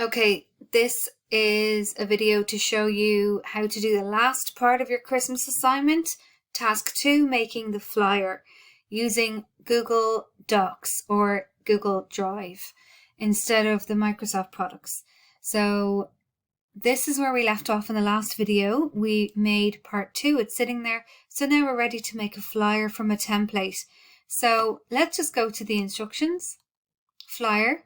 Okay, this is a video to show you how to do the last part of your Christmas assignment, task 2, making the flyer using Google Docs or Google Drive instead of the Microsoft products. So this is where we left off in the last video. We made part 2, it's sitting there. So now we're ready to make a flyer from a template. So let's just go to the instructions, flyer.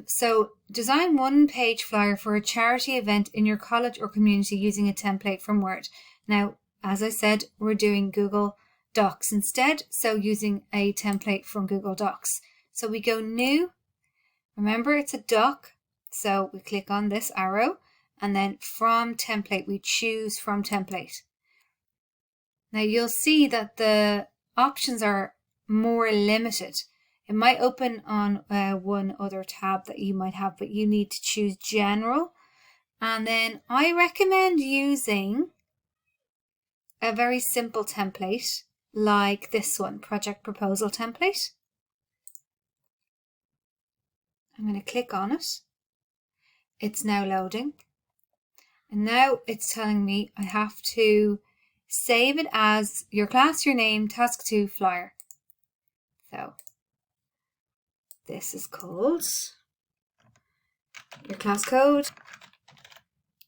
So design one-page flyer for a charity event in your college or community using a template from Word. Now, as I said, we're doing Google Docs instead, so using a template from Google Docs. So we go New. Remember, it's a doc, so we click on this arrow, and then from template, we choose from template. Now you'll see that the options are more limited. It might open on one other tab that you might have, but you need to choose general. And then I recommend using a very simple template like this one, project proposal template. I'm going to click on it. It's now loading. And now it's telling me I have to save it as your class, your name, task 2, flyer. So this is called your class code,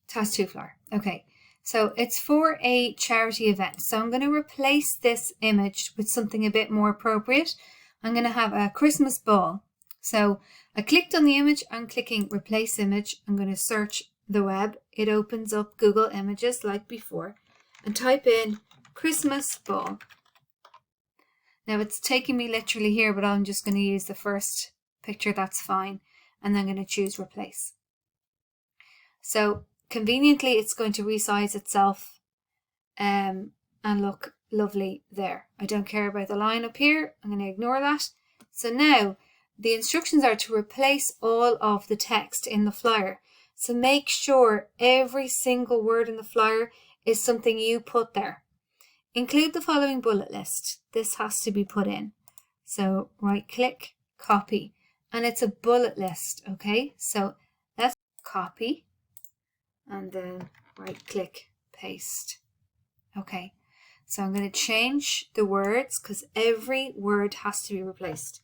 task 2 flyer. Okay, so it's for a charity event. So I'm going to replace this image with something a bit more appropriate. I'm going to have a Christmas ball. So I clicked on the image, I'm clicking replace image. I'm going to search the web. It opens up Google Images like before and type in Christmas ball. Now it's taking me literally here, but I'm just going to use the first picture, that's fine. And then I'm going to choose replace. So conveniently, it's going to resize itself and look lovely there. I don't care about the line up here. I'm going to ignore that. So now the instructions are to replace all of the text in the flyer. So make sure every single word in the flyer is something you put there. Include the following bullet list. This has to be put in. So right click, copy, and it's a bullet list. Okay, so let's copy and then right click, paste. Okay, so I'm going to change the words because every word has to be replaced.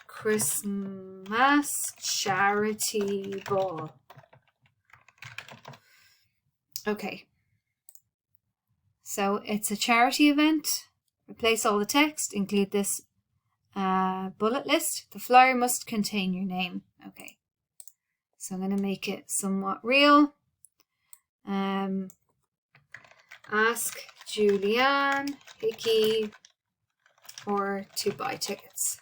Christmas charity ball. Okay. So it's a charity event. Replace all the text, include this bullet list. The flyer must contain your name. Okay. So I'm going to make it somewhat real. Ask Julianne Hickey or to buy tickets.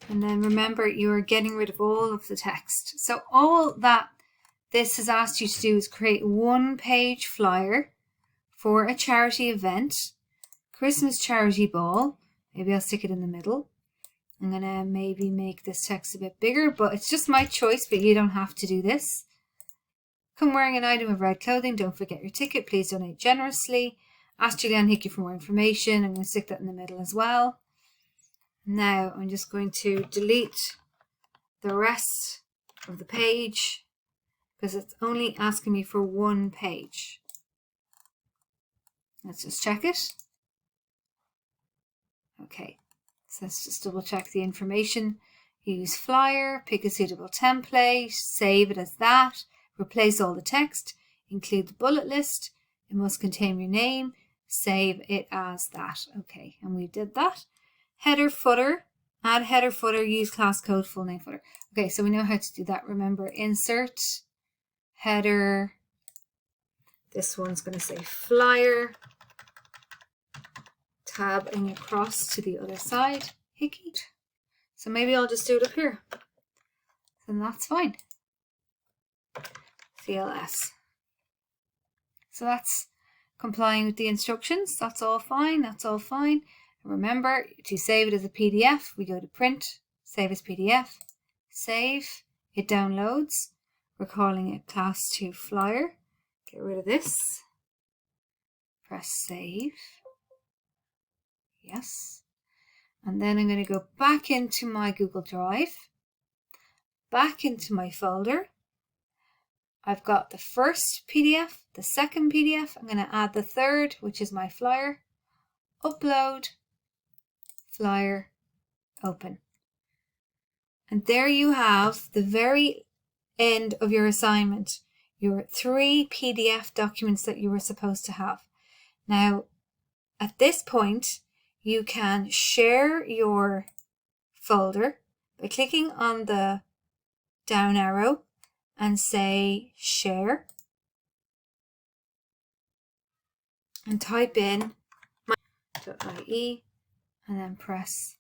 And then remember, you're getting rid of all of the text. So all that this has asked you to do is create one-page flyer for a charity event, Christmas charity ball. Maybe I'll stick it in the middle. I'm going to maybe make this text a bit bigger, but it's just my choice, but you don't have to do this. Come wearing an item of red clothing. Don't forget your ticket. Please donate generously. Ask Julianne Hickey for more information. I'm going to stick that in the middle as well. Now I'm just going to delete the rest of the page because it's only asking me for one page. Let's just check it. Okay, so let's just double check the information. Use flyer, pick a suitable template, save it as that, replace all the text, include the bullet list, it must contain your name, save it as that. Okay, and we did that. Header, footer, add header, footer, use class code, full name, footer. Okay, so we know how to do that. Remember, insert, header, this one's going to say flyer, tabbing across to the other side, Hickey. So maybe I'll just do it up here. Then that's fine. CLS. So that's complying with the instructions. That's all fine. That's all fine. And remember, to save it as a PDF, we go to print, save as PDF, save, it downloads. We're calling it class 2 flyer. Get rid of this. Press save. Yes. And then I'm going to go back into my Google Drive. back into my folder. I've got the first PDF, the second PDF. I'm going to add the third, which is my flyer. Upload, flyer, open. And there you have the very end of your assignment, your 3 PDF documents that you were supposed to have. Now, at this point, you can share your folder by clicking on the down arrow and say share, and type in my.ie and then press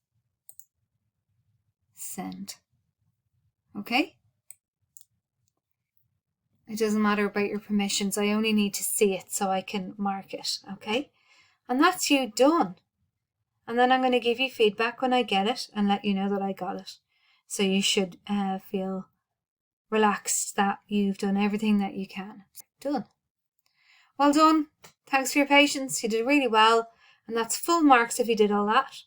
send. Okay? It doesn't matter about your permissions. I only need to see it so I can mark it. Okay? And that's you done. And then I'm going to give you feedback when I get it and let you know that I got it. So you should feel relaxed that you've done everything that you can. Done. Well done. Thanks for your patience. You did really well. And that's full marks if you did all that.